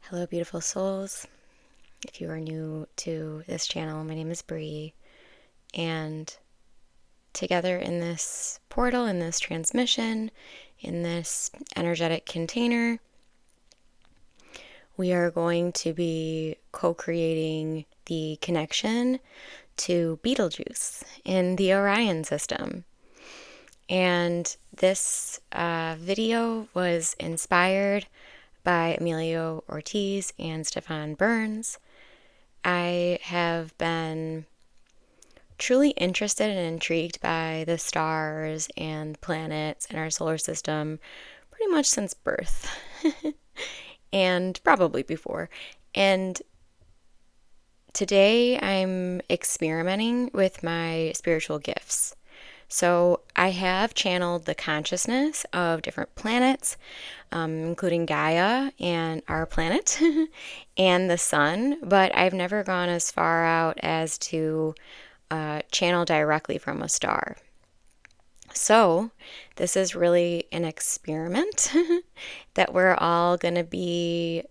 Hello, beautiful souls. If you are new to this channel, my name is Bree, and together in this portal, in this transmission, in this energetic container, we are going to be co-creating the connection to Betelgeuse in the Orion system. And this video was inspired by Emilio and Stefan. I have been truly interested and intrigued by the stars and planets in our solar system pretty much since birth and probably before. And today I'm experimenting with my spiritual gifts. So I have channeled the consciousness of different planets, including Gaia and our planet and the sun, but I've never gone as far out as to channel directly from a star. So this is really an experiment that we're all going to be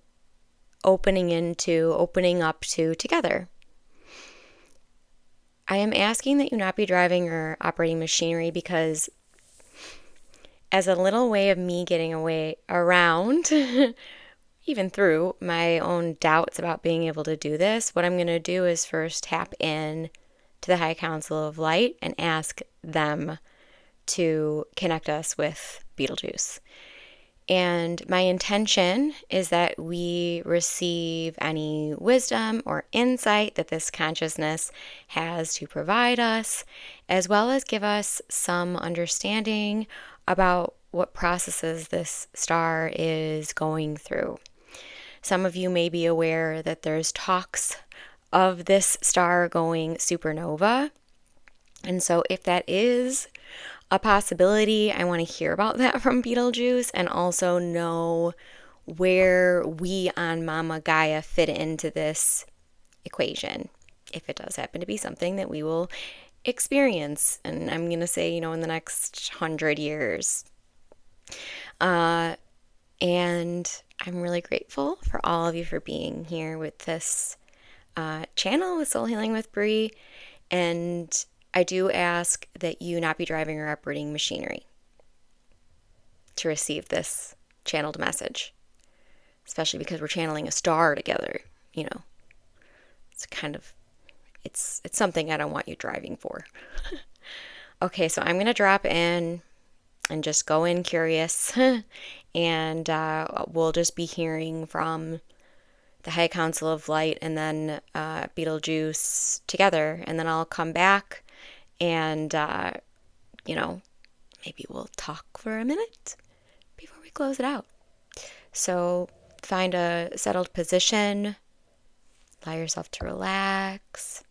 opening up to together. I am asking that you not be driving or operating machinery because as a little way of me getting around, even through my own doubts about being able to do this, what I'm going to do is first tap in to the High Council of Light and ask them to connect us with Betelgeuse. And my intention is that we receive any wisdom or insight that this consciousness has to provide us, as well as give us some understanding about what processes this star is going through. Some of you may be aware that there's talks of this star going supernova. And so if that is a possibility, I want to hear about that from Betelgeuse and also know where we on Mama Gaia fit into this equation, if it does happen to be something that we will experience. And I'm going to say, in the next 100 years. And I'm really grateful for all of you for being here with this channel with Soul Healing with Bree. And I do ask that you not be driving or operating machinery to receive this channeled message, especially because we're channeling a star together. It's something I don't want you driving for. Okay, so I'm going to drop in and just go in curious, and we'll just be hearing from the High Council of Light and then Betelgeuse together, and then I'll come back and, maybe we'll talk for a minute before we close it out. So find a settled position, allow yourself to relax,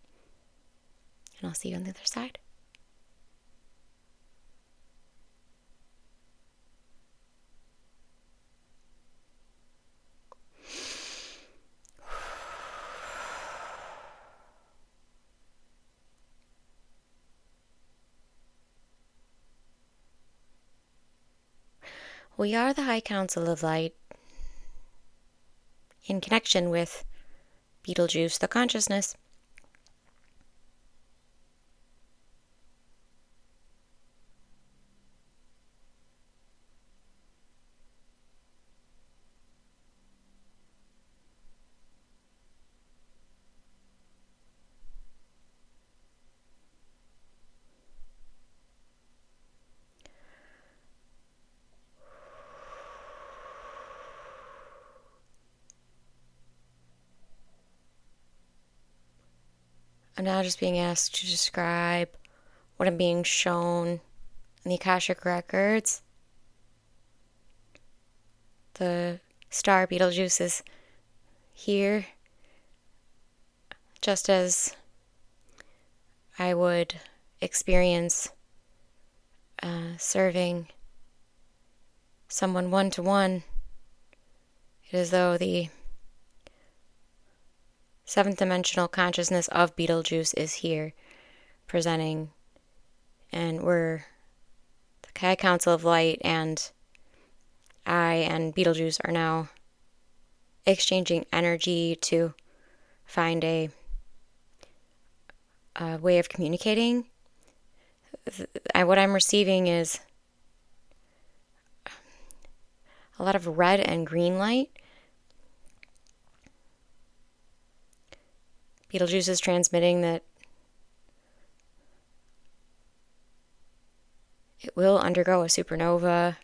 and I'll see you on the other side. We are the High Council of Light in connection with Betelgeuse, the consciousness. I'm now just being asked to describe what I'm being shown in the Akashic records. The star Betelgeuse is here, just as I would experience serving someone one-to-one. It is though the seventh dimensional consciousness of Betelgeuse is here presenting, and we're the High Council of Light, and I and Betelgeuse are now exchanging energy to find a way of communicating. What I'm receiving is a lot of red and green light. Betelgeuse is transmitting that it will undergo a supernova.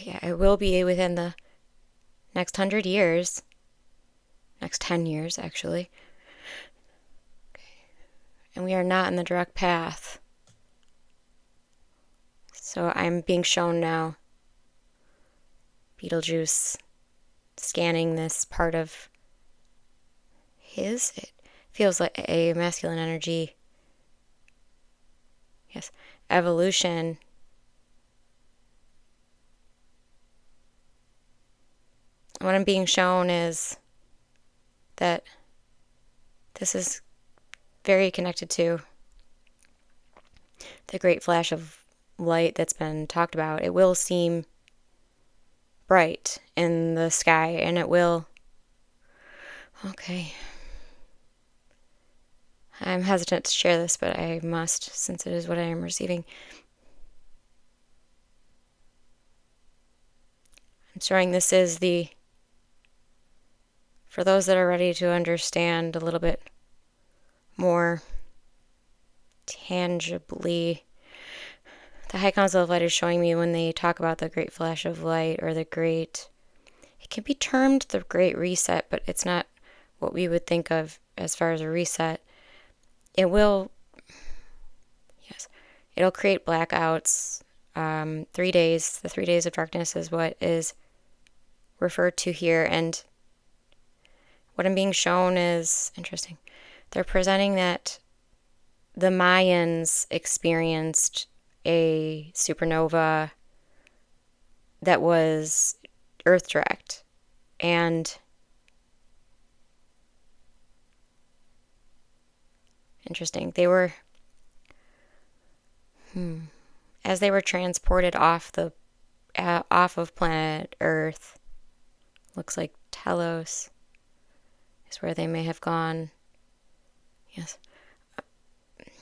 Yeah, it will be within the next 100 years. Next 10 years, actually. Okay. And we are not in the direct path. So I'm being shown now Betelgeuse scanning this part of his. It feels like a masculine energy. Yes, evolution. What I'm being shown is that this is very connected to the great flash of light that's been talked about. It will seem bright in the sky, and it will... Okay. I'm hesitant to share this, but I must, since it is what I am receiving. I'm showing this is the... For those that are ready to understand a little bit more tangibly, the High Council of Light is showing me when they talk about the great flash of light or the great... It can be termed the great reset, but it's not what we would think of as far as a reset. It will... Yes. It'll create blackouts. 3 days. The 3 days of darkness is what is referred to here, and what I'm being shown is interesting. They're presenting that the Mayans experienced a supernova that was Earth direct. And interesting. They were as they were transported off of planet Earth. Looks like Telos is where they may have gone. Yes. Okay.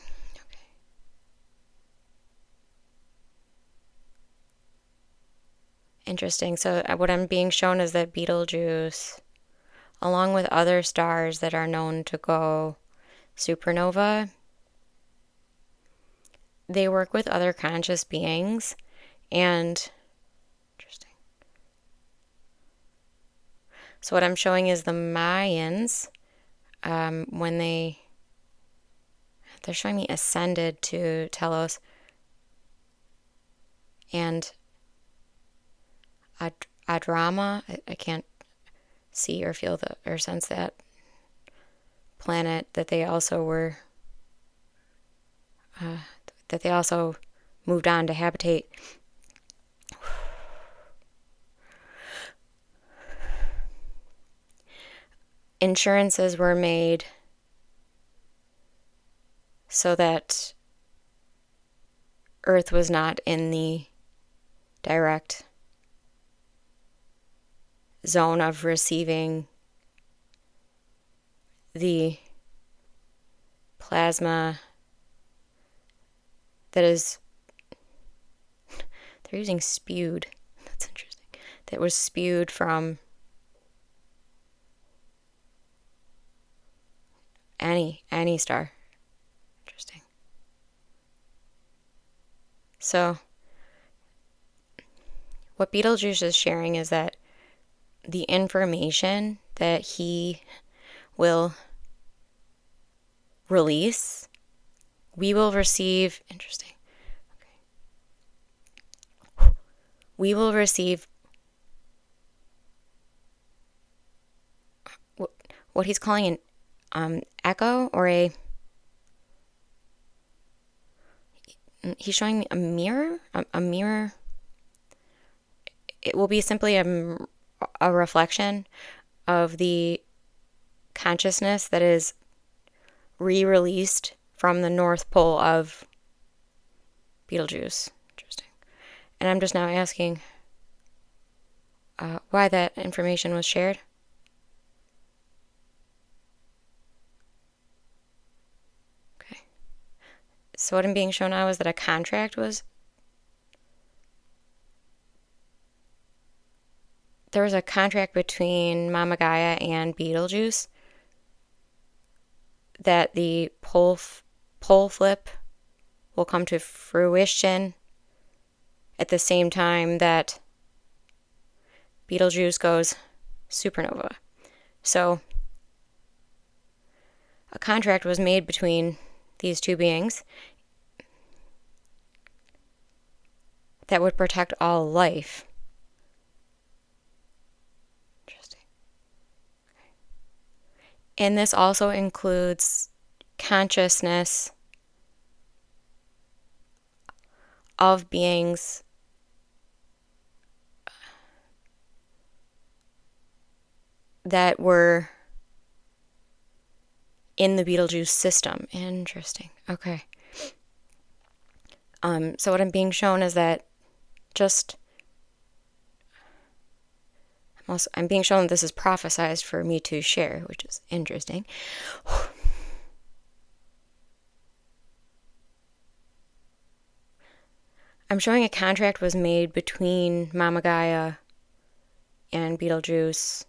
Interesting. So what I'm being shown is that Betelgeuse, along with other stars that are known to go supernova, they work with other conscious beings. And interesting. So what I'm showing is the Mayans, when they're showing me ascended to Telos, and Adrama, I can't see or feel or sense that planet, that they also were, that they also moved on to habitate. Insurances were made so that Earth was not in the direct zone of receiving the plasma that is... They're using spewed. That's interesting. That was spewed from any star. Interesting. So what Betelgeuse is sharing is that the information that he will release, we will receive... Interesting. Okay. We will receive what he's calling an echo, or he's showing me a mirror. A mirror. It will be simply a reflection of the consciousness that is re-released from the North Pole of Betelgeuse. Interesting. And I'm just now asking why that information was shared. Okay. So what I'm being shown now is that a contract was... There was a contract between Mama Gaia and Betelgeuse that the pole flip will come to fruition at the same time that Betelgeuse goes supernova. So a contract was made between these two beings that would protect all life. Interesting. And this also includes consciousness of beings that were in the Betelgeuse system. Interesting. Okay. So what I'm being shown is that I'm being shown that this is prophesized for me to share, which is interesting. I'm showing a contract was made between Mama Gaia and Betelgeuse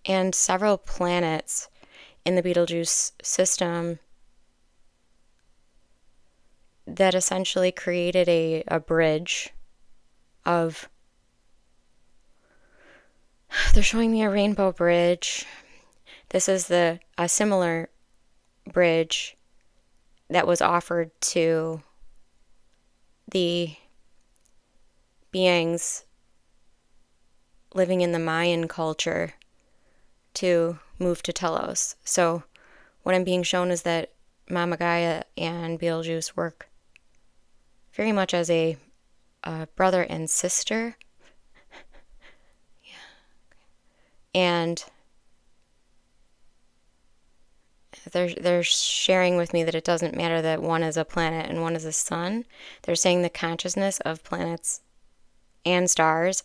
and several planets in the Betelgeuse system that essentially created a bridge of... They're showing me a rainbow bridge. This is a similar bridge that was offered to the beings living in the Mayan culture to move to Telos. So what I'm being shown is that Mama Gaia and Betelgeuse work very much as a brother and sister. Yeah. And they're sharing with me that it doesn't matter that one is a planet and one is a sun. They're saying the consciousness of planets and stars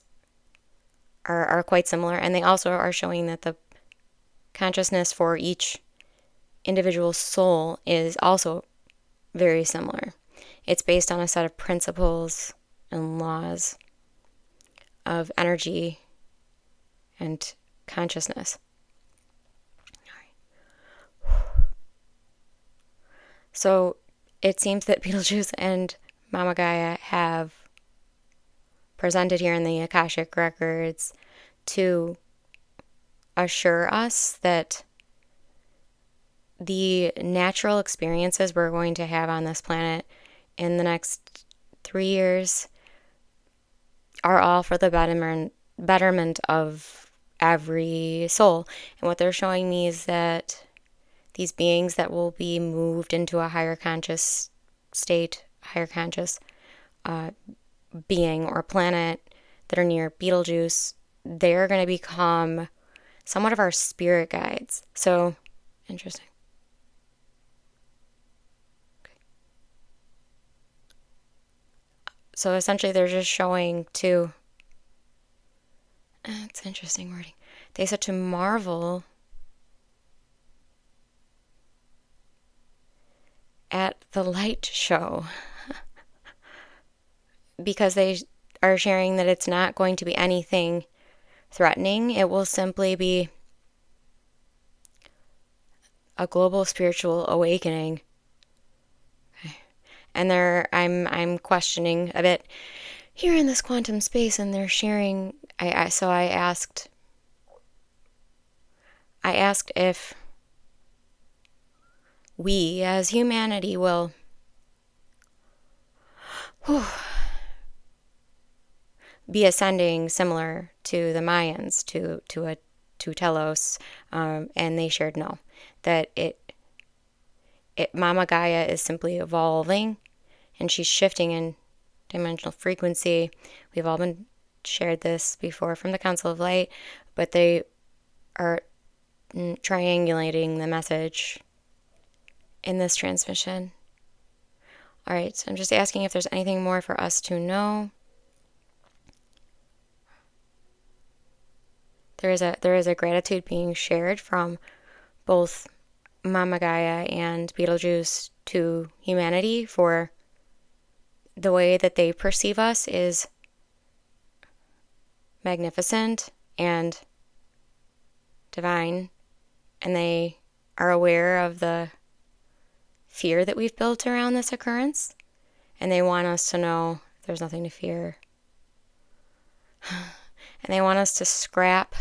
are quite similar, and they also are showing that the consciousness for each individual soul is also very similar. It's based on a set of principles and laws of energy and consciousness. So it seems that Betelgeuse and Mama Gaia have presented here in the Akashic records to assure us that the natural experiences we're going to have on this planet in the next 3 years are all for the betterment of every soul. And what they're showing me is that these beings that will be moved into a higher conscious state, higher conscious being or planet that are near Betelgeuse, they're going to become somewhat of our spirit guides. So, interesting. Okay. So essentially they're just showing to... It's interesting wording. They said to marvel at the light show because they are sharing that it's not going to be anything threatening. It will simply be a global spiritual awakening. Okay. And I'm questioning a bit here in this quantum space, and they're sharing. So I asked if we as humanity will be ascending similar to the Mayans to Telos, and they shared no, that Mama Gaia is simply evolving, and she's shifting in dimensional frequency. We've all been shared this before from the Council of Light, but they are triangulating the message in this transmission All right, so I'm just asking if there's anything more for us to know. There is a gratitude being shared from both Mama Gaia and Betelgeuse to humanity for the way that they perceive us is magnificent and divine, and they are aware of the fear that we've built around this occurrence, and they want us to know there's nothing to fear. And they want us to scrap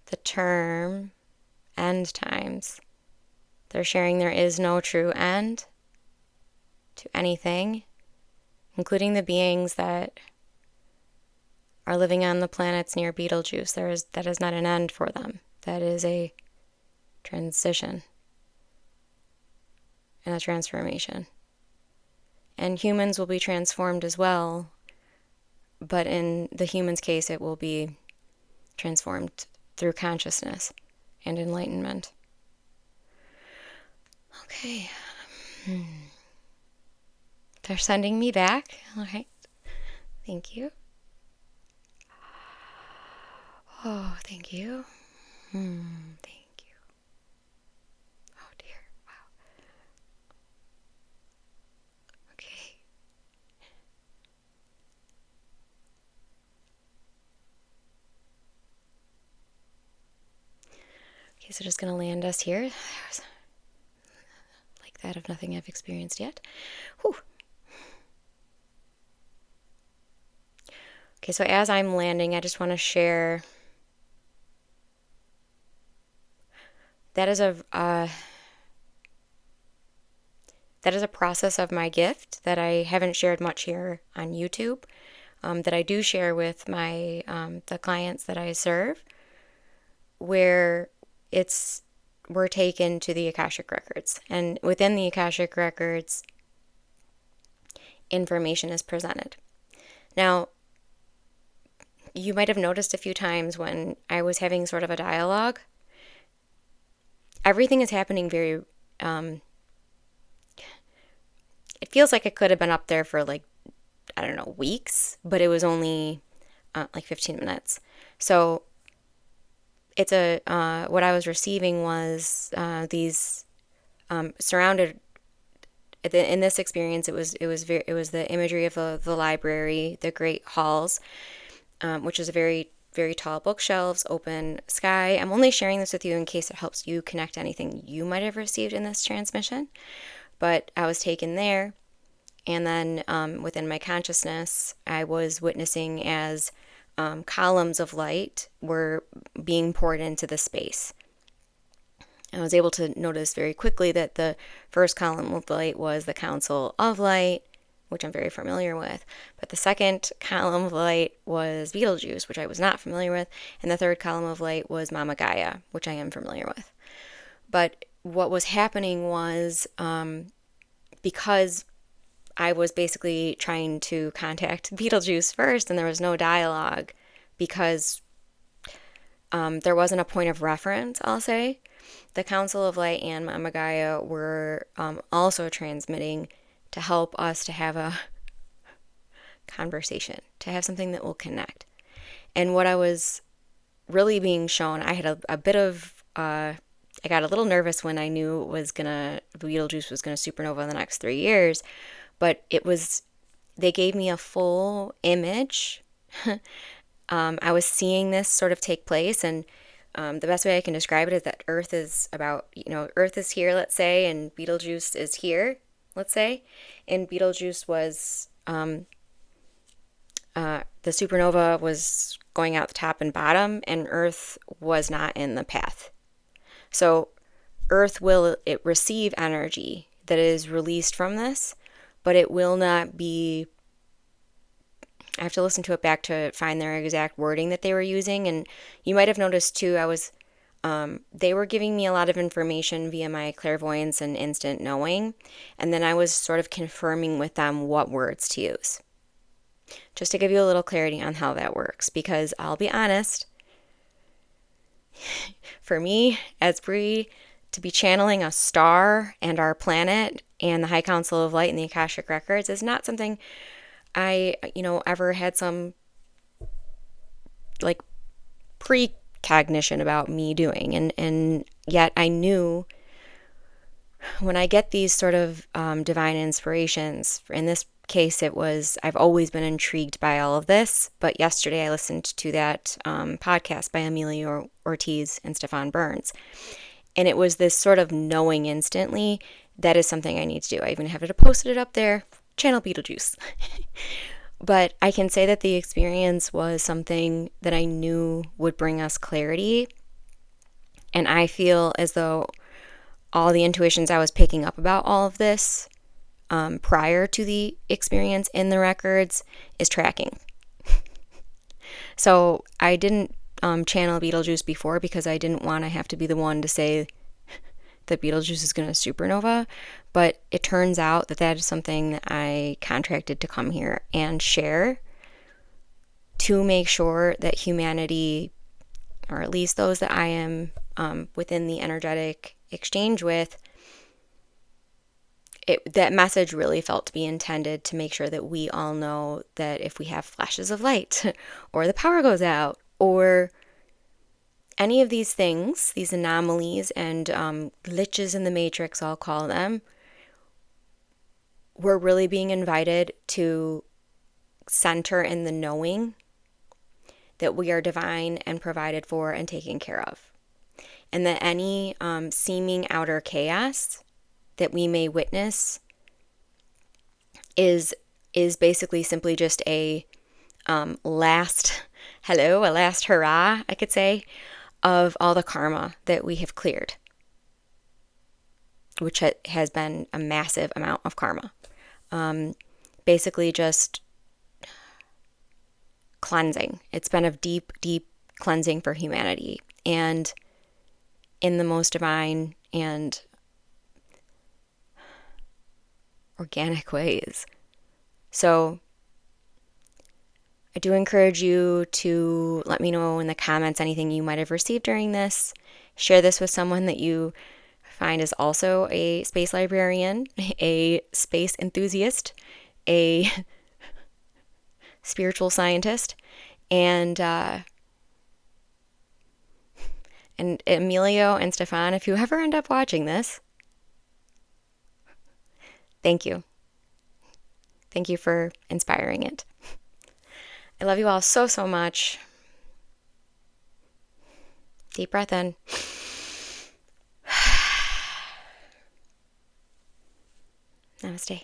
the term end times. They're sharing there is no true end to anything, including the beings that are living on the planets near Betelgeuse. That is not an end for them. That is a transition and a transformation. And humans will be transformed as well, but in the human's case, it will be transformed through consciousness and enlightenment. Okay. They're sending me back. All right. Thank you. Oh, thank you. Thank you. Oh, dear. Wow. Okay. Okay, so just going to land us here. Like that of nothing I've experienced yet. Whew. Okay, so as I'm landing, I just want to share that is a process of my gift that I haven't shared much here on YouTube, that I do share with my the clients that I serve, where we're taken to the Akashic records, and within the Akashic records, information is presented. Now, you might have noticed a few times when I was having sort of a dialogue, everything is happening very, it feels like it could have been up there for like, I don't know, weeks, but it was only like 15 minutes. So it's what I was receiving was these surrounded. In this experience, it was the imagery of the library, the great halls, which is a very, very tall bookshelves, open sky. I'm only sharing this with you in case it helps you connect anything you might have received in this transmission. But I was taken there, and then within my consciousness, I was witnessing as columns of light were being poured into the space. I was able to notice very quickly that the first column of light was the Council of Light, which I'm very familiar with. But the second column of light was Betelgeuse, which I was not familiar with. And the third column of light was Mama Gaia, which I am familiar with. But what was happening was, because I was basically trying to contact Betelgeuse first, and there was no dialogue, because there wasn't a point of reference, I'll say. The Council of Light and Mama Gaia were also transmitting to help us to have a conversation, to have something that will connect. And what I was really being shown, I had a bit of, I got a little nervous when I knew Betelgeuse was going to supernova in the next 3 years, but they gave me a full image. I was seeing this sort of take place, and the best way I can describe it is that Earth is Earth is here, let's say, and Betelgeuse is here, let's say. And Betelgeuse was, the supernova was going out the top and bottom, and Earth was not in the path. So Earth will receive energy that is released from this, but it will not be, I have to listen to it back to find their exact wording that they were using. And you might have noticed too, they were giving me a lot of information via my clairvoyance and instant knowing. And then I was sort of confirming with them what words to use, just to give you a little clarity on how that works. Because I'll be honest, for me as Bree, to be channeling a star and our planet and the High Council of Light and the Akashic Records is not something I, ever had some like precognition about me doing. And yet I knew when I get these sort of divine inspirations, in this case, I've always been intrigued by all of this. But yesterday I listened to that podcast by Emilio and Stefan Burns. And it was this sort of knowing instantly, that is something I need to do. I even have posted it up there, channel Betelgeuse. But I can say that the experience was something that I knew would bring us clarity. And I feel as though all the intuitions I was picking up about all of this prior to the experience in the records is tracking. So I didn't channel Betelgeuse before because I didn't want to have to be the one to say that Betelgeuse is going to supernova. But it turns out that is something that I contracted to come here and share to make sure that humanity, or at least those that I am within the energetic exchange with, that message really felt to be intended to make sure that we all know that if we have flashes of light or the power goes out or any of these things, these anomalies and glitches in the matrix, I'll call them, we're really being invited to center in the knowing that we are divine and provided for and taken care of. And that any seeming outer chaos that we may witness is basically simply just a last hurrah, I could say, of all the karma that we have cleared, which has been a massive amount of karma. Basically just cleansing. It's been a deep, deep cleansing for humanity, and in the most divine and organic ways. So I do encourage you to let me know in the comments anything you might have received during this. Share this with someone that you find is also a space librarian, a space enthusiast, a spiritual scientist, and Emilio and Stefan, if you ever end up watching this, thank you. Thank you for inspiring it. I love you all so, so much. Deep breath in. Namaste.